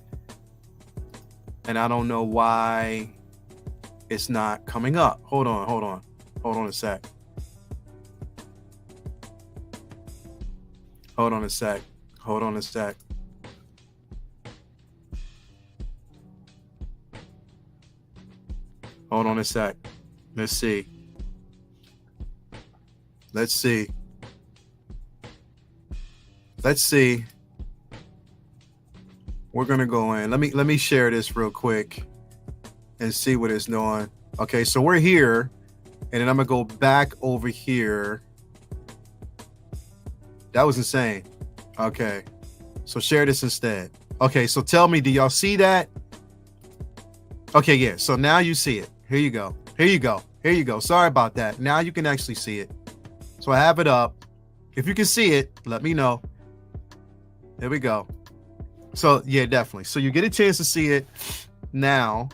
and I don't know why it's not coming up. Hold on a sec. Hold on a sec. Let's see. We're gonna go in. Let me share this real quick and see what it's doing. Okay, so we're here, and then I'm gonna go back over here. That was insane. Okay, so share this instead. Okay, so tell me, do y'all see that? Okay, yeah, so now you see it. Here you go. Sorry about that. Now you can actually see it. So I have it up. If you can see it, let me know. There we go. So yeah, definitely. So you get a chance to see it now.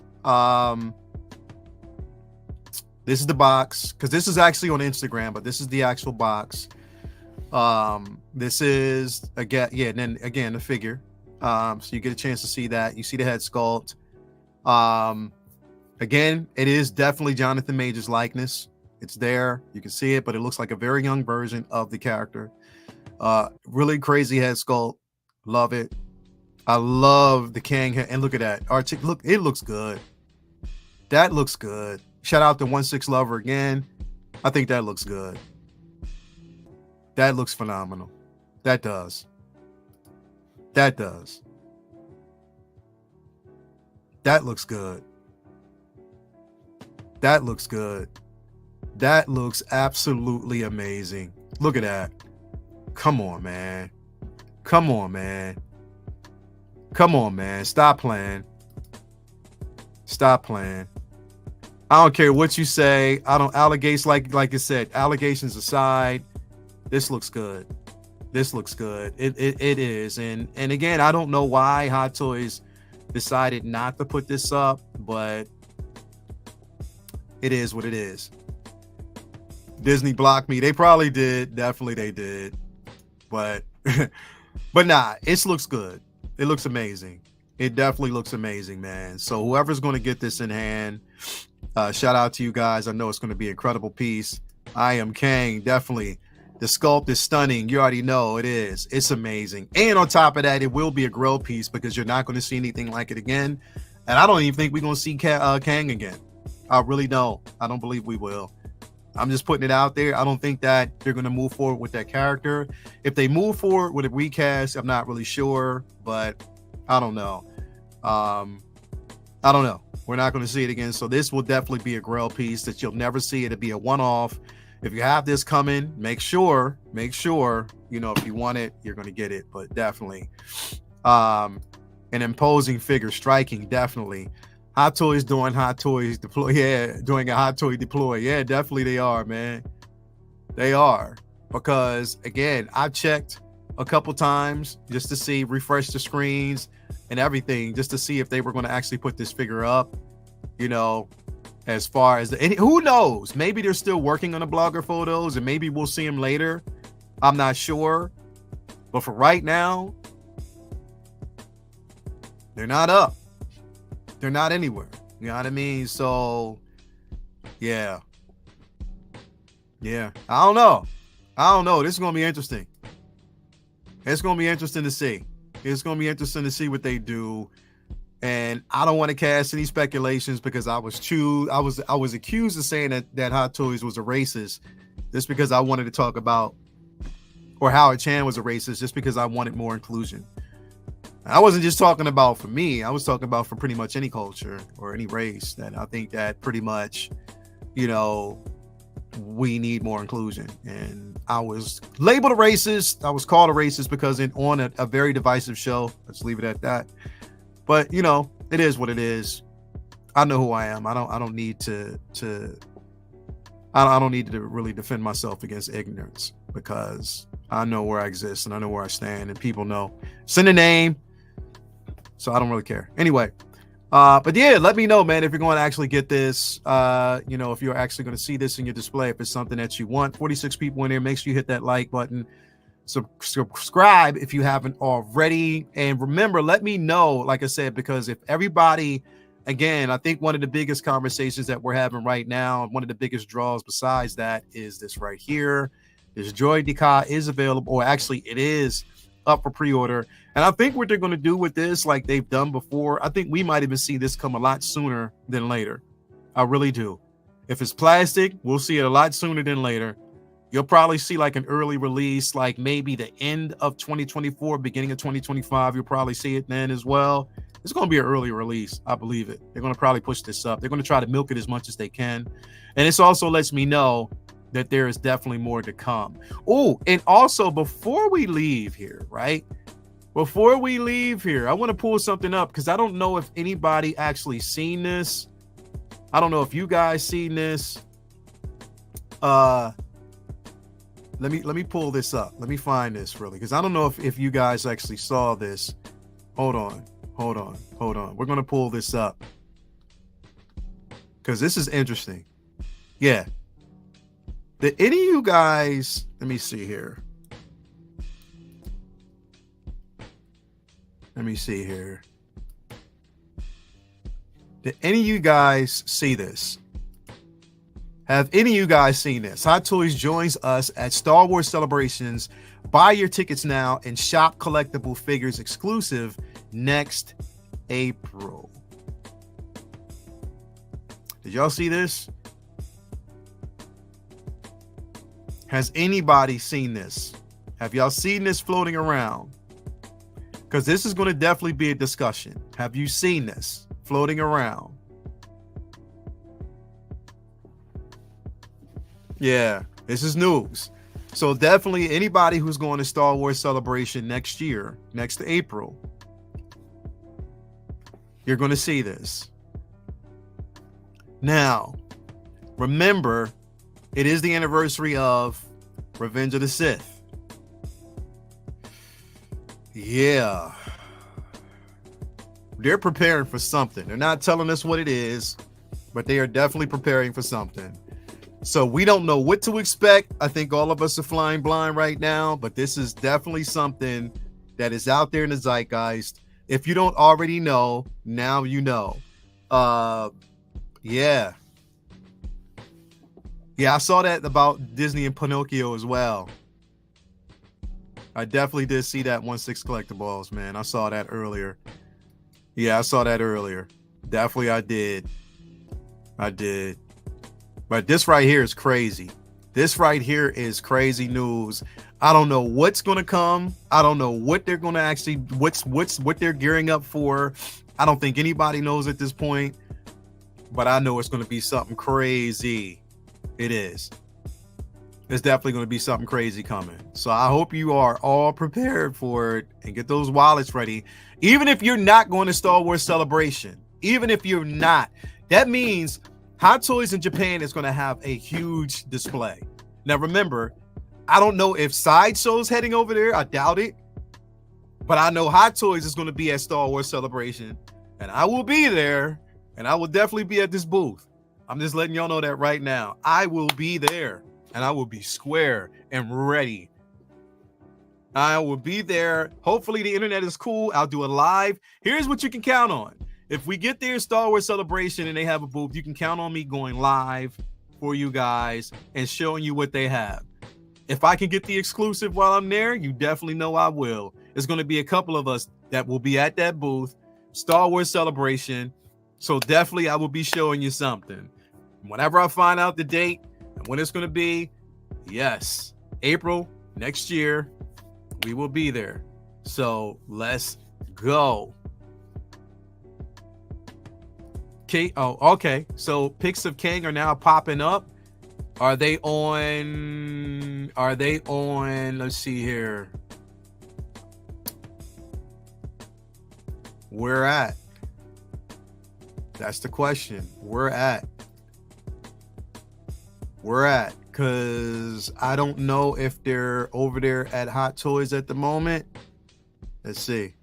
This is the box, because this is actually on Instagram, but this is the actual box. This is again, yeah, and then again the figure. So you get a chance to see that. You see the head sculpt. Again, it is definitely Jonathan Majors' likeness. It's there. You can see it, but it looks like a very young version of the character. Really crazy head sculpt. Love it. I love the Kang head. And look at that. Look, it looks good. That looks good. Shout out to 16 Lover again. I think that looks good. That looks phenomenal. That does. That looks good. That looks absolutely amazing. Look at that. Come on, man. Stop playing. I don't care what you say. Allegations, like I said, allegations aside, this looks good. It is. And again, I don't know why Hot Toys decided not to put this up, but it is what it is. Disney blocked me. They probably did. Definitely they did. But nah, it looks good. It looks amazing. It definitely looks amazing, man. So whoever's going to get this in hand, shout out to you guys. I know it's going to be an incredible piece. I am Kang. Definitely. The sculpt is stunning. You already know it is. It's amazing. And on top of that, it will be a grill piece because you're not going to see anything like it again. And I don't even think we're going to see Kang again. I really don't. I don't believe we will. I'm just putting it out there. I don't think that they're going to move forward with that character. If they move forward with a recast, I'm not really sure, but I don't know. I don't know. We're not going to see it again. So this will definitely be a grail piece that you'll never see. It'll be a one-off. If you have this coming, make sure, you know, if you want it, you're going to get it, but definitely. An imposing figure, striking, definitely. Hot Toys doing Hot Toys deploy. Yeah, doing a Hot Toy deploy. Yeah, definitely they are, man. They are. Because, again, I've checked a couple times just to see, refresh the screens and everything, just to see if they were going to actually put this figure up, you know. as far as who knows, maybe they're still working on the blogger photos and maybe we'll see them later. I'm not sure, but for right now, they're not up. They're not anywhere. You know what I mean? So yeah. I don't know. This is gonna be interesting. It's gonna be interesting to see. It's gonna be interesting to see what they do. And I don't want to cast any speculations because I was accused of saying that Hot Toys was a racist just because I wanted to talk about, or Howard Chan was a racist just because I wanted more inclusion. I wasn't just talking about for me. I was talking about for pretty much any culture or any race, that I think that pretty much, you know, we need more inclusion. And I was labeled a racist. I was called a racist because on a very divisive show. Let's leave it at that. But you know, it is what it is. I know who I am. I don't need to really defend myself against ignorance, because I know where I exist and I know where I stand, and people know. It's in the name, so I don't really care. Anyway, but yeah, let me know, man, if you're going to actually get this. You know, if you're actually going to see this in your display, if it's something that you want. 46 people in there. Make sure you hit that like button. Subscribe if you haven't already, and remember, let me know, like I said, because if everybody, again, I think one of the biggest conversations that we're having right now, one of the biggest draws besides that, is this right here. This Droideka is available, or actually it is up for pre-order. And I think what they're going to do with this, like they've done before, I think we might even see this come a lot sooner than later. I really do. If it's plastic, we'll see it a lot sooner than later. You'll probably see like an early release, like maybe the end of 2024, beginning of 2025. You'll probably see it then as well. It's going to be an early release. I believe it. They're going to probably push this up. They're going to try to milk it as much as they can. And this also lets me know that there is definitely more to come. Oh, and also before we leave here, right? Before we leave here, I want to pull something up because I don't know if anybody actually seen this. I don't know if you guys seen this. Let me pull this up. Let me find this really, because I don't know if you guys actually saw this. Hold on. We're going to pull this up because this is interesting. Yeah. Did any of you guys, let me see here. Did any of you guys see this? Have any of you guys seen this? Hot Toys joins us at Star Wars Celebrations. Buy your tickets now and shop collectible figures exclusive next April. Did y'all see this? Has anybody seen this? Have y'all seen this floating around? Because this is going to definitely be a discussion. Have you seen this floating around? Yeah, this is news. So definitely anybody who's going to Star Wars Celebration next year, next April, you're going to see this. Now, remember, it is the anniversary of Revenge of the Sith. Yeah. They're preparing for something. They're not telling us what it is, but they are definitely preparing for something. So we don't know what to expect. I think all of us are flying blind right now, but this is definitely something that is out there in the zeitgeist. If you don't already know, now you know. Yeah. Yeah, I saw that about Disney and Pinocchio as well. I definitely did see that 1/6 collectibles, man. I saw that earlier. Yeah, I saw that earlier. Definitely I did. But this right here is crazy. This right here is crazy news. I don't know what's going to come. I don't know what they're going to actually, what they're gearing up for. I don't think anybody knows at this point, but I know it's going to be something crazy. It is. There's definitely going to be something crazy coming. So I hope you are all prepared for it and get those wallets ready. Even if you're not going to Star Wars Celebration, even if you're not, that means Hot Toys in Japan is going to have a huge display. Now, remember, I don't know if Sideshow's heading over there. I doubt it. But I know Hot Toys is going to be at Star Wars Celebration. And I will be there. And I will definitely be at this booth. I'm just letting y'all know that right now. I will be there, and I will be square and ready. I will be there. Hopefully the internet is cool. I'll do it live. Here's what you can count on. If we get there Star Wars Celebration and they have a booth, you can count on me going live for you guys and showing you what they have. If I can get the exclusive while I'm there, you definitely know I will. There's going to be a couple of us that will be at that booth, Star Wars Celebration. So definitely I will be showing you something. Whenever I find out the date and when it's going to be, yes, April next year, we will be there. So let's go. Okay. Oh, okay. So pics of Kang are now popping up. Are they on? Let's see here. Where at? That's the question. Where at? Because I don't know if they're over there at Hot Toys at the moment. Let's see.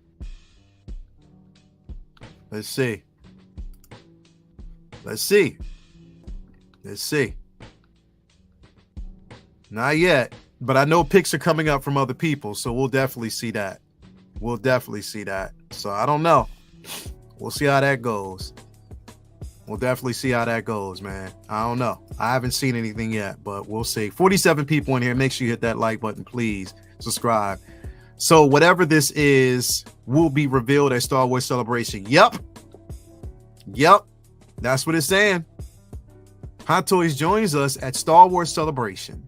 Not yet, but I know pics are coming up from other people, so we'll definitely see that. So I don't know. We'll see how that goes. Man. I don't know. I haven't seen anything yet, but we'll see. 47 people in here. Make sure you hit that like button, please. Subscribe. So whatever this is will be revealed at Star Wars Celebration. Yep. That's what it's saying. Hot Toys joins us at Star Wars Celebration.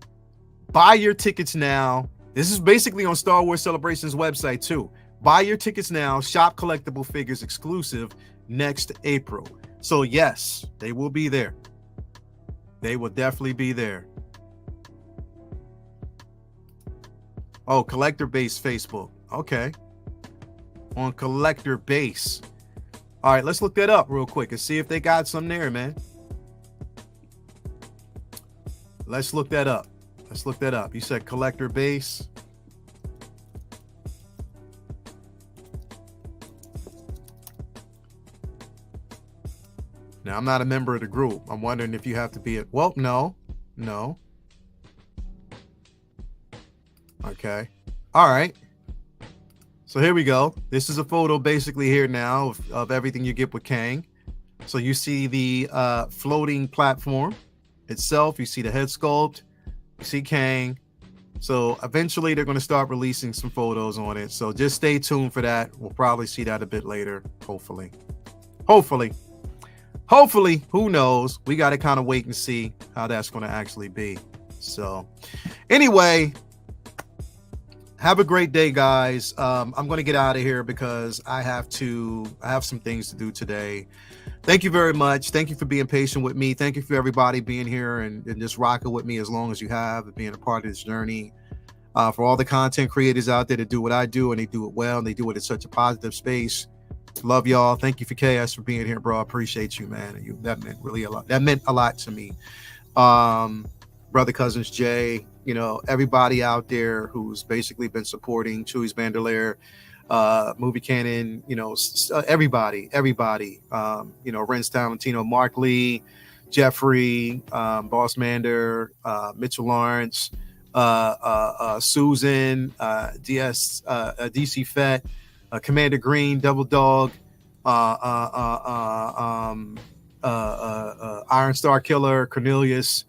Buy your tickets now. This is basically on Star Wars Celebration's website too. Buy your tickets now. Shop collectible figures exclusive next April. So yes, they will be there. They will definitely be there. Oh, collector base Facebook. Okay. On collector base. All right, let's look that up real quick and see if they got some there, man. Let's look that up. You said collector base. Now, I'm not a member of the group. I'm wondering if you have to be well, no. Okay. All right. So here we go. This is a photo basically here now of everything you get with Kang. So you see the floating platform itself. You see the head sculpt. You see Kang. So eventually they're going to start releasing some photos on it. So just stay tuned for that. We'll probably see that a bit later. Hopefully. Who knows? We got to kind of wait and see how that's going to actually be. So anyway, have a great day, guys. I'm going to get out of here because I have some things to do today. Thank you very much. Thank you for being patient with me. Thank you for everybody being here and just rocking with me as long as you have and being a part of this journey. For all the content creators out there that do what I do and they do it well and they do it in such a positive space. Love y'all. Thank you for KS for being here, bro. I appreciate you, man. That meant really a lot. That meant a lot to me. Brother Cousins Jay, everybody out there who's basically been supporting Chewy's Bandolier, Movie Canon, everybody, Renz Talentino, Mark Lee, Jeffrey, Boss Mander, Mitchell Lawrence, Susan, DC Fett, Commander Green, Double Dog, Iron Star Killer, Cornelius.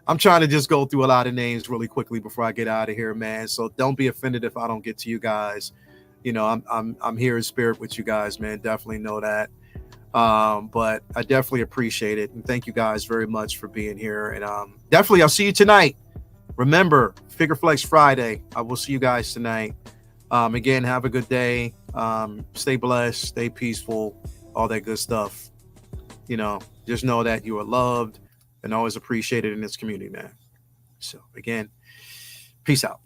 I'm trying to just go through a lot of names really quickly before I get out of here, man. So don't be offended if I don't get to you guys. I'm here in spirit with you guys, man. Definitely know that. But I definitely appreciate it. And thank you guys very much for being here. And definitely I'll see you tonight. Remember, Figure Flex Friday. I will see you guys tonight. Again, have a good day. Stay blessed, stay peaceful, all that good stuff. Just know that you are loved and always appreciated in this community, man. So again, peace out.